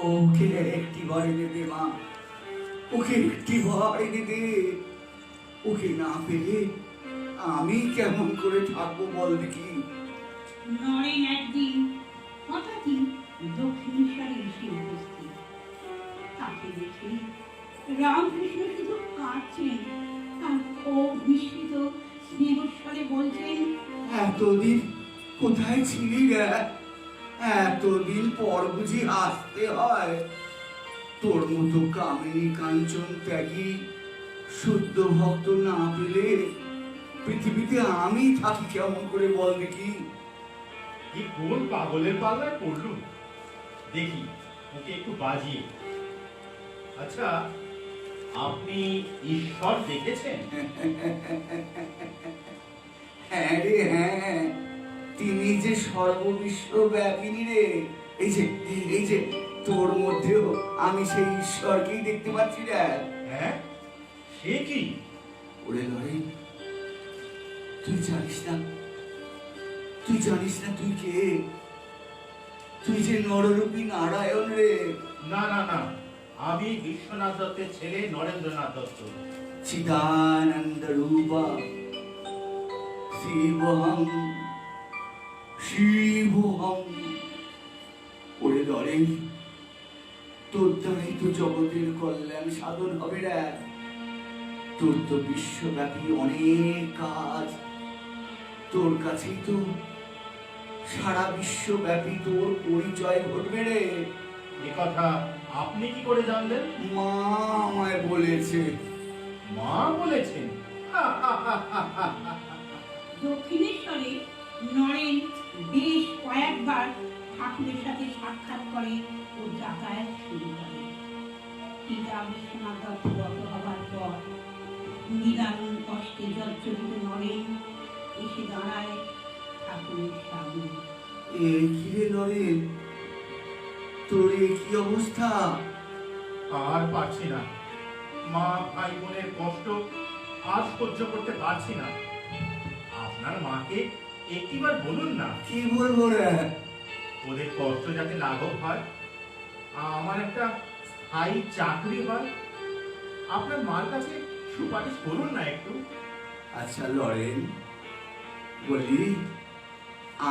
ওকে একটি বার এনে দে মা, ওকে একটি বার এনে দে। ওকে না পেলে আমি কেমন করে থাকবো বল দেখি। নরেন একদিন হঠাৎই দক্ষিণেশ্বরে এসে উপস্থিত। তাকে দেখে রামকৃষ্ণ শুধু কাঁদছেন আর ও বিস্মিত স্নেহস্বরে বলছেন, এতদিন কোথায় ছিলি রে? এতদিন পর বুঝি আসতে হয়? তোর মতো কামিনী কাঞ্চন ত্যাগী শুদ্ধ ভক্ত না পেলে পৃথিবীতে আমি থাকি কেমন করে বল দেখি। কি কোন পাগলের পাল্লায় পড়লু? দেখি ওকে একটু বাজিয়ে। আচ্ছা, আপনি ঈশ্বর দেখেছেন? হ্যাঁ রে হ্যাঁ, তিনি যে সর্ববিশ্বব্যাপিনী রে। এই যে তোর মধ্যেও আমি সেই ঈশ্বরকেই দেখতে পাচ্ছি রে। হ্যাঁ, সে কি? ওরে লড়াই, তুই জানিস না, তুই জানিস না তুই কে? তুই যে নররূপী নারায়ণ রে। না না না, আমি বিশ্বনাথ দত্তের ছেলে নরেন্দ্রনাথ দত্ত। চিদানন্দ রূপা শিবহং শিবহং। ওরে লড়াই, তোর দ্বারাই তো জগতের কল্যাণ সাধন হবে রে। তোর তো বিশ্বব্যাপী অনেক কাজ, তোর কাছেই তো সারা বিশ্বব্যাপী তোর পরিচয় ঘটবে রে। এ কথা আপনি কি করে জানলেন? মা আমায় বলেছে। মা বলেছেন? দক্ষিণেশ্বরে নরেন বেশ কয়েকবার ঠাকুরের সাথে সাক্ষাৎ করে ও যাতায়াত শুরু করে। পিতা বিশ্বনাথ দত্ত গত হবার পর নিদারুণ কষ্টে জর্জরিত নরেন এসে দাঁড়ায় ঠাকুরের সামনে। এ কি রে নরেন, তোর এ কি অবস্থা? আর পারছি না, মা ভাই বোনের কষ্ট আর সহ্য করতে পারছি না। আপনার মাকে একটিবার বলুন না। কি বলবো রে? ওদের কষ্ট যাতে লাঘব হয়, আমার একটা স্থায়ী চাকরি হয়, আপনার মার কাছে সুপারিশ করুন না একটু। আচ্ছা লরেন, বলি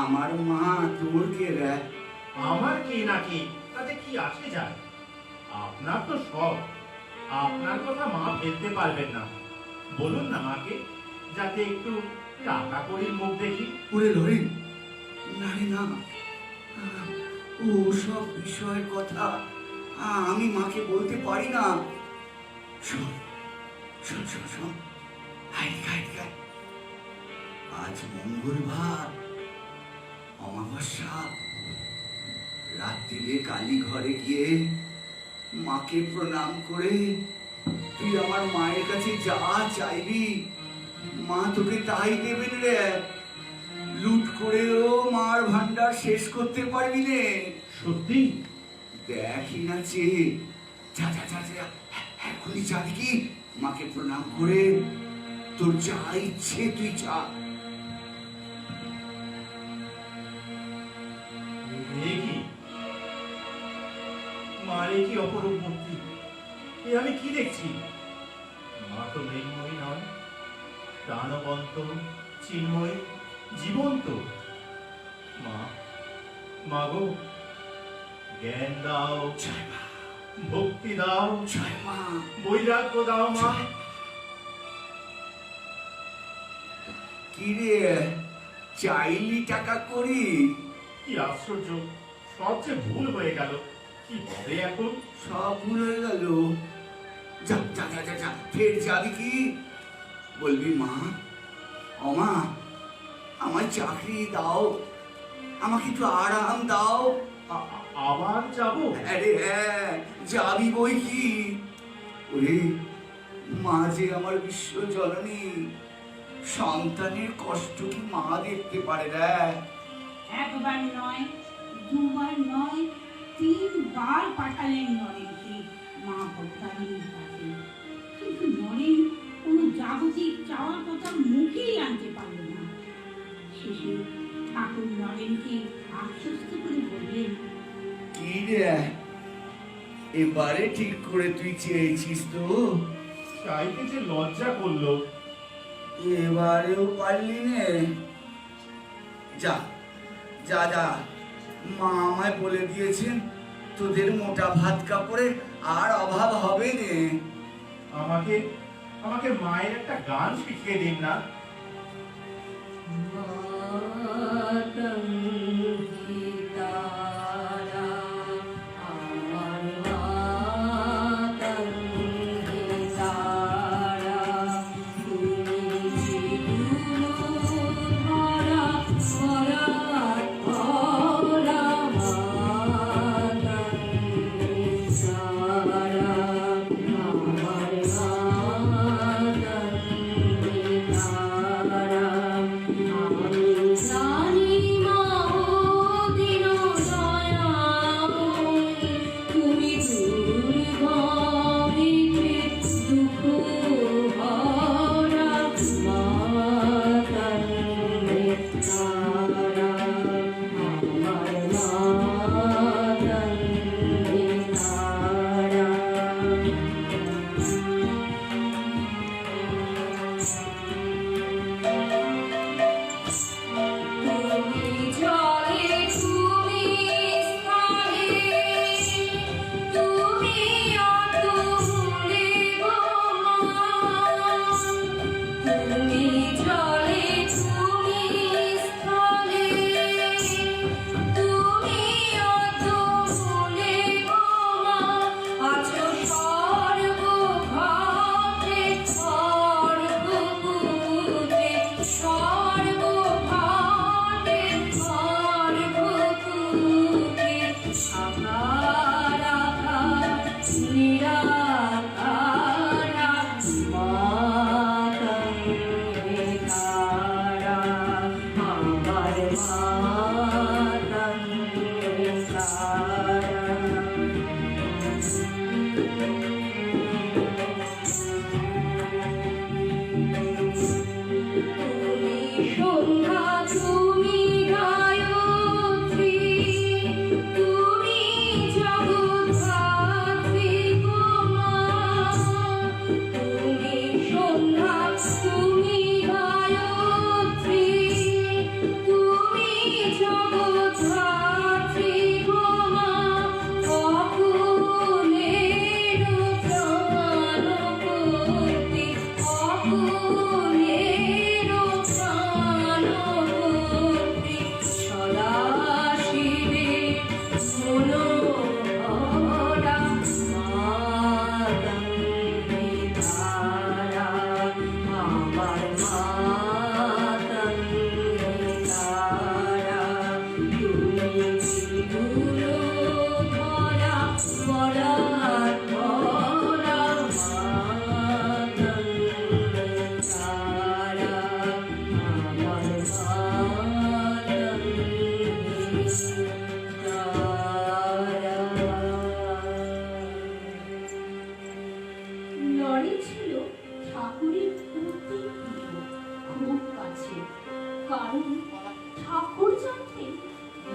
আমার মা তোর কে রে? আমার কে না কে তাতে কি আসে যায়? আপনার তো সব, আপনার কথা মা ফেলতে পারবেন না। বলুন না মাকে, যাতে একটু টাকা করির মুখ দেখি। ওরে লরেন, না রে না, ও সব বিষয়ের কথা আমি মাকে বলতে পারি না। শোন শোন শোন শোন, আজ মঙ্গলবার, অমাবস্যা। রাত্রিরে কালী ঘরে গিয়ে মাকে প্রণাম করে তুই আমার মায়ের কাছে যা চাইবি মা তোকে তাই দেবেন রে। লুট করেও মার ভান্ডার শেষ করতে পারবি নে। সত্যি? দেখি না চে, যা যা যা যা, এখনই যা দেখি, মাকে প্রণাম করে তোর যা ইচ্ছে তুই যা। মারে কি অপরূপ মূর্তি! এ আমি কি দেখছি? মা তো মৃন্ময়ী নয়, প্রাণবন্ত, চিন্ময়, জীবন্ত। মা, মা গো, জ্ঞান দাও, ভক্তি দাও, বৈরাগ্য দাও মা। কি রে, চাইলি টাকা করি? কি আশ্চর্য, সবচেয়ে ভুল হয়ে গেল। কি বলে এখন? সব ভুল হয়ে গেল? যা যা যা যা, ফের যাবি কি? বলবি মা, অমা, আমার চাকরি দাও, আমাকে একটু আরাম দাও। আবার যাব? আরে হ্যাঁ, যাবি বই কি। ওরে মা যে আমার বিশ্ব জননী, সন্তানের কষ্ট কি মা দেখতে পারে রে? একবার নয়, দুবার নয়, 3 বার পাঠালেন নরেনকে মা ভক্তারিণীর কাছে। কিন্তু নরেন কোনো জাগতিক চাওয়ার কথা মুখেই আনতে পারল না। শেষে ঠাকুর নরেনকে আশ্বস্ত করে বললেন, কি রে, এবারে ঠিক করে তুই চেয়েছিস তো? চাইতে যে লজ্জা করলো। এবারেও পারলি নে? যা যা যা, মা আমায় বলে দিয়েছেন তোদের মোটা ভাত কাপড়ে আর অভাব হবে নে। আমাকে আমাকে মায়ের একটা গান শিখিয়ে দিন না।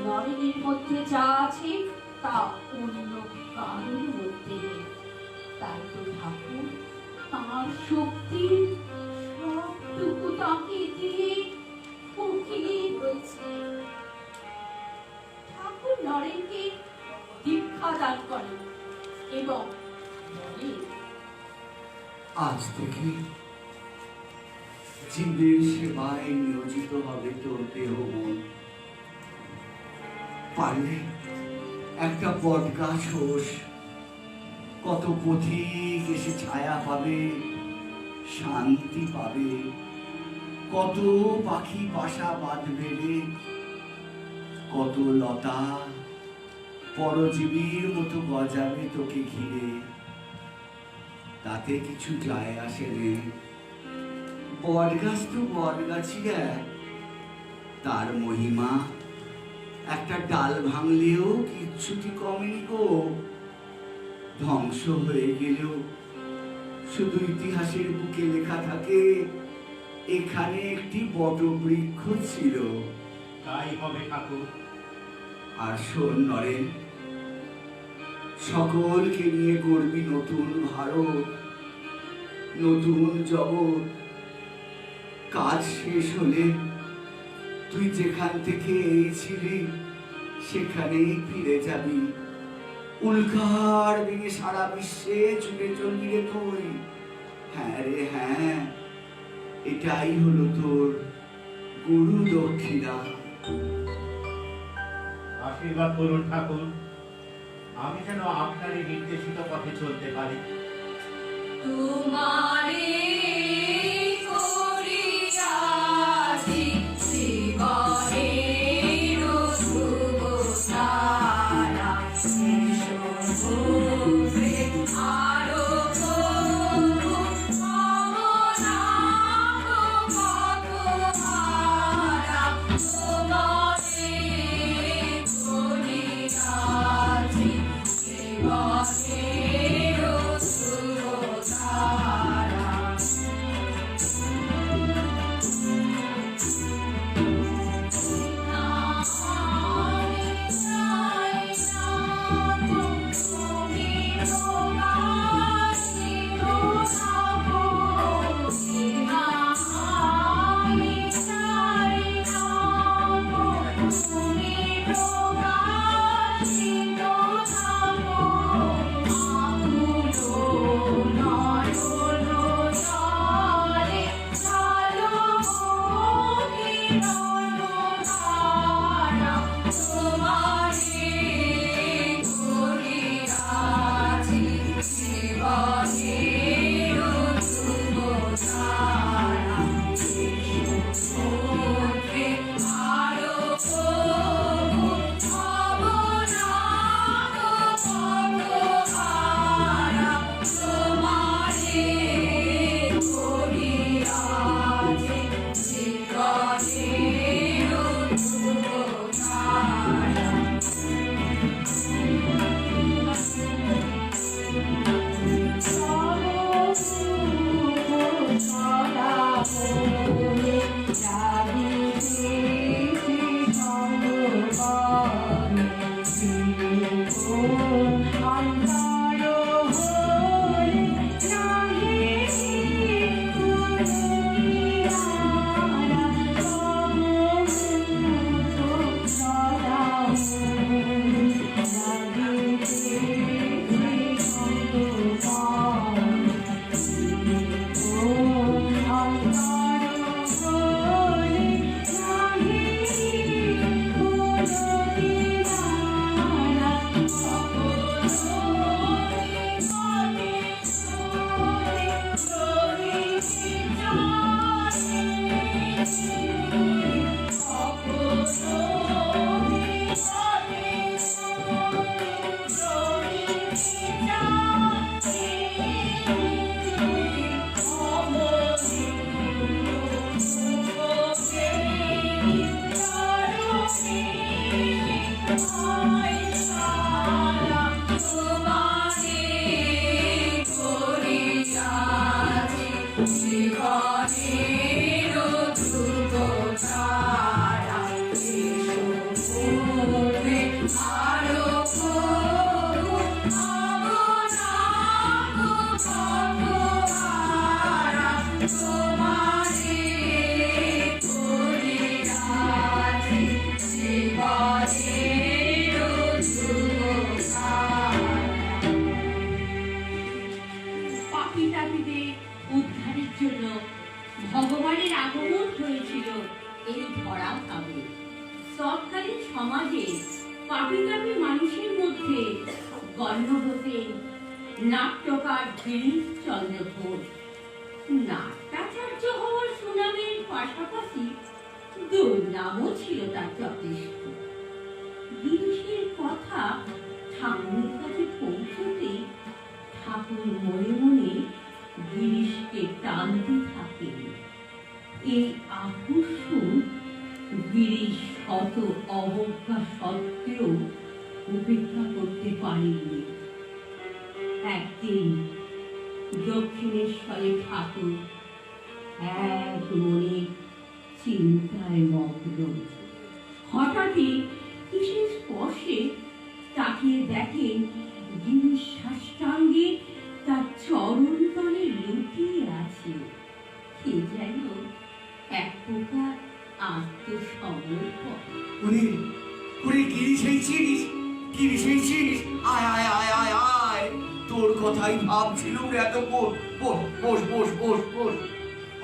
নরেনের মধ্যে যা আছে তা অন্য কারোর মধ্যে নেই। তাই তো ঠাকুর তাঁর শক্তির সবটুকু তাকে দিয়ে ফকিরে হয়েছে। ঠাকুর নরেনকে দীক্ষা দান করেন এবং বলেন, আজ থেকে জীবের সেবায় নিয়োজিত হবে তোর দেহ মন। পারলে একটা বট গাছ হোস, কত পথিক এসে ছায়া পাবে, শান্তি পাবে। কত পাখি বাসা বাঁধবে রে, কত লতা পরজীবীর মতো গজাবে তোকে ঘিরে। তাতে কিছু যায় আসে রে, বটগাছ তো বটগাছই এক, তার মহিমা একটা ডাল ভাঙলেও কিচ্ছুটি কমেনি গো। ধ্বংস হয়ে গেলেও শুধু ইতিহাসের বুকে লেখা থাকে এখানে একটি বটবৃক্ষ ছিল। তাই হবে ঠাকুর। আর শোন নরেন, সকলকে নিয়ে গড়বি নতুন ভারত, নতুন জগৎ। কাজ শেষ হলে তুই যেখান থেকে এসেছিলি সেখানেই ফিরে যাবি। উল্কার ভেঙে সারা বিশ্বে ছুটে চলবি রে তুই। হ্যাঁ রে হ্যাঁ, এটাই হলো তোর গুরু দক্ষিণা। আশীর্বাদ করুন ঠাকুর, আমি যেন আপনারই নির্দেশিত পথে চলতে পারি। তোমারে করিয়াছি জীবনের শুভ সারা, এসো ভবে আরো প্রভু মম নাম কতহারা। তোমারে করিয়াছি জীবনের শুভ সারা। ভগবানের আগমন হয়েছিল এই ধরা ধামে। তৎকালীন সমাজে পাপিকাপী মানুষের মধ্যে গণ্য হতেন নাট্যকার গিরিশ চন্দ্র ঘোষ। নাট্যাচার্য হওয়ার সুনামের পাশাপাশি দুর্নামও ছিল তার যথেষ্ট। গিরিশের কথা ঠাকুরের কাছে পৌঁছতে ঠাকুর মনে মনে গিরিশকে টানতে থাকেন। এই আকর্ষণ গিরিশ শত অবজ্ঞা সত্ত্বেও উপেক্ষা করতে পারেননি। একদিন দক্ষিণেশ্বরে ঠাকুর এক মনে চিন্তায় মগ্ন। হঠাৎই কিসের স্পর্শে তাকিয়ে দেখেন গিরিশ সাষ্টাঙ্গে তার চরণ তলে লুটিয়ে আছে। কে যেন এক প্রকার আত্মসমর্পণ। উনি উনি গিরিশ এইছিস, গিরিশ এইছিস, আয় আয় আয় আয় আয়, তোর কথাই ভাবছিলুম এতক্ষণ। বস বস বস বস বস।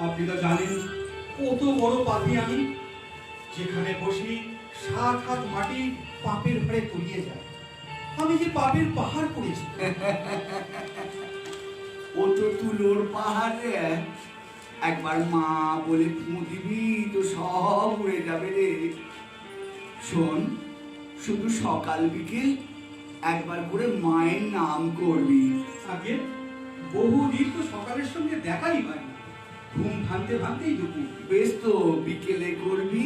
আপনি তো জানেন কত বড় পাপী আমি, যেখানে বসি 7 হাত মাটি পাপের ভারে তলিয়ে যায়। আমি যে পাপের পাহাড় করেছি। ও তো তুলোর পাহাড়ে, একবার মা বলে ফুঁ দিবি তো সব উড়ে যাবে রে। শোন, শুধু সকাল বিকেল একবার করে মায়ের নাম করবি। আগে বহুদিন তো সকালের সঙ্গে দেখাই হয় না, ঘুম ভাঙতে ভাঙতেই দুপুর। বেশ তো, বিকেলে করবি।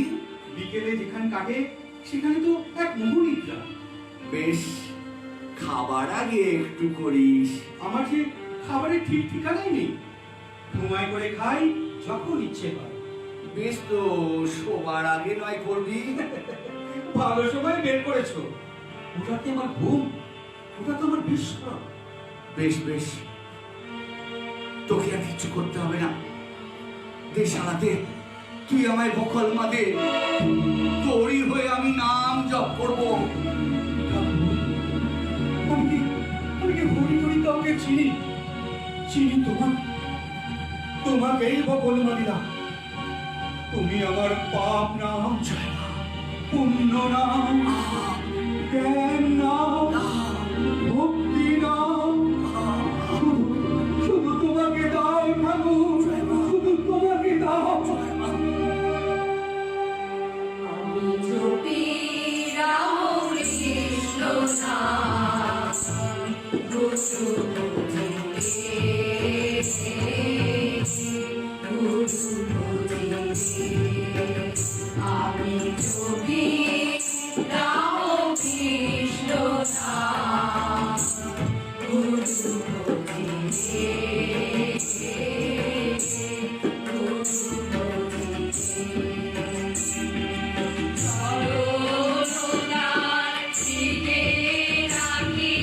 বিকেলে যেখানে কাটে সেখানে তো এক মোহনিদ্রা। বেশ, খাবার আগে একটু করিস। আমার যে খাবারের ঠিক ঠিকানাই নেই, ঘুমাই করে খাই যখন ইচ্ছে হয়। বেশ তো, শোবার আগে নয় করবি। ভালো সময় বের করেছো। ওটাতে আমার ঘুম, ওটা তো আমার বিশ্রাম। বেশ বেশ, তোকে আর কিছু করতে হবে না। দে শালাতে, তুই আমায় বকল মাদে, তোরই হয়ে আমি নাম জপ করবো। আমি কি হরি হরি কাউকে চিনি? চিনি তোমাকেই বকল মাদিলাম। তুমি আমার পাপ নাম, পুণ্য নাম, জ্ঞান নাম, ভক্তি নাম, শুধু তোমাকে দাও ঠাকুর, শুধু তোমাকে দাও। আমি জপি রাম কৃষ্ণ নাম, গুরু বুঝিতে, গুরু বুঝিতে। আমি জপি রাম কৃষ্ণ নাম, গুরু বুঝিতে, গুরু বুঝিতে। চরণদার হৃদে রাখি,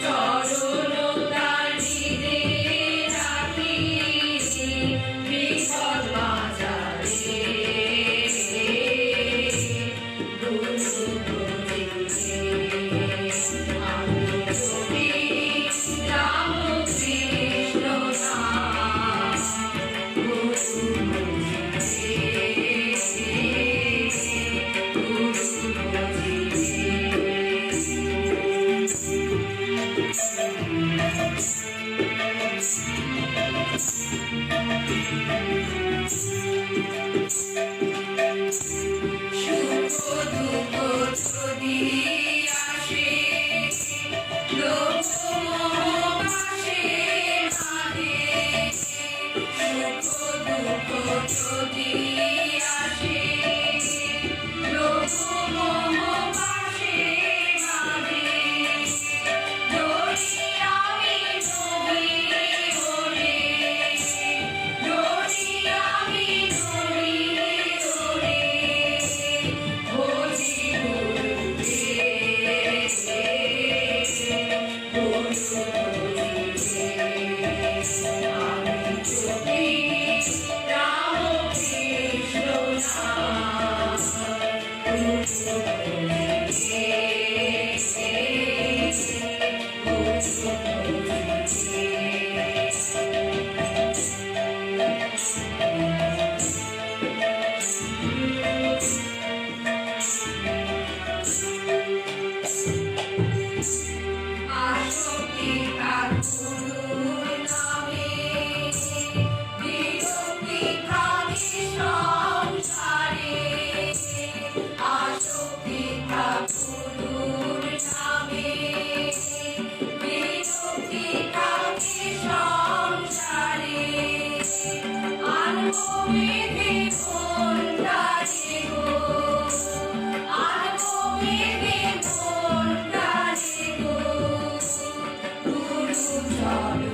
চরণদার হৃদে রাখি, বিকল বাজারে গুরু বুঝিতে। আমি জপি রাম কৃষ্ণ নাম, গুরু বুঝিতে, গুরু সুখ দুঃখ যদি আসে, লোক মোহবাসে বাঁধে। সুখ দুঃখ যদি আসে, লোক মোহবাসে বাঁধে। ধরি আমি নবী ওরে, ধরি আমি নবী ওরে, ভজি গুরুদেব, গুরু বুঝিতে। আমি জপি রাম কৃষ্ণ মেঘে মনটা রে গো, আনবো মেঘে মনটা রে গো, গুরু চরণে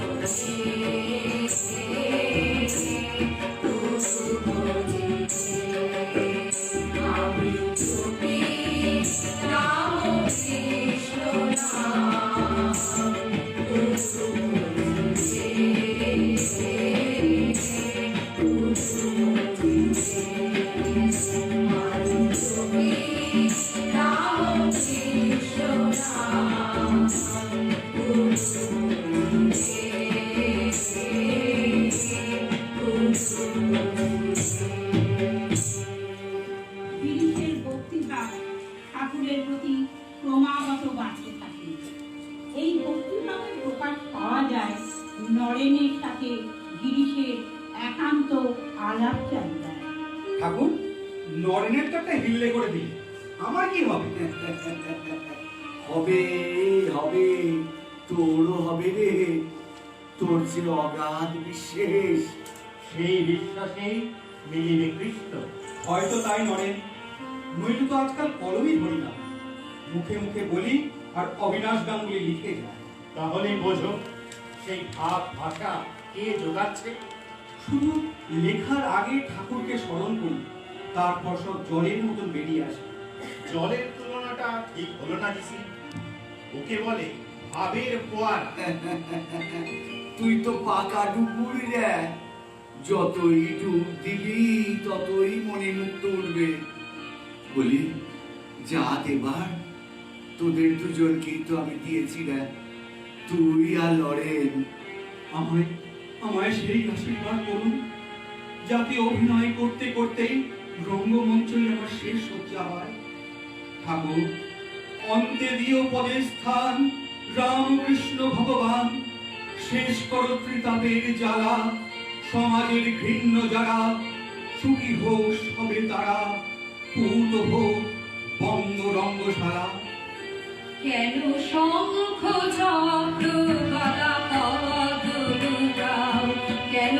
গুরু ভজিতে আমি ছুটি রাম কৃষ্ণ নাম, গুরু গিরিশের ভক্তিভাব ঠাকুরের প্রতি ক্রমাগত বাড়তে থাকে। এই ভক্তিভাবের প্রকাশ পাওয়া যায় নরেনের সাথে গিরিশের একান্ত আলাপচারিতায়। ঠাকুর, নরেনের তো একটা হিল্লে করে দিলে, আমার কি হবে? হবে হবে, তোরও হবে রে। তোর যে অগাধ বিশ্বাস। সেই বিশ্বাসেই মিলিবে কৃষ্ণ। হয়তো তাই নরেন, নইলে তো আজকাল কলমই ধরি না, মুখে মুখে বলি আর অবিনাশ গাঙ্গুলি লিখে যায়। তাহলেই বোঝো সেই ভাব ভাষা কে যোগাচ্ছে। শুধু লেখার আগে ঠাকুরকে স্মরণ করি, তারপর সব জলের মতন বেরিয়ে আসে। জলের তুলনাটা ঠিক হলো না দিছি। ওকে বলে ভাবের ফোয়ারা। তুই তো পাকা ডুবুর রে, যতই ডুব দিবি ততই মনে মুক্ত উঠবে। বলি যা দেবার তোদের দুজনকেই তো আমি দিয়েছি রে, তুই আর লরেন। আমায় আমায় সেই আশীর্বাদ করুন, যাতে অভিনয় করতে করতেই রঙ্গমঞ্চই আমার শেষ সজ্জা হয়। ঠাকুর, অন্তে দিও পদে স্থান, রামকৃষ্ণ ভগবান, শেষ করো ত্রিতাপের জ্বালা, সমাজের ঘৃণ্য যারা, সুখী হোক সবে তারা, পূত হোক বঙ্গ রঙ্গশালা। কেন শঙ্খ চক্র গদা পদ্ম দুর্গাও, কেন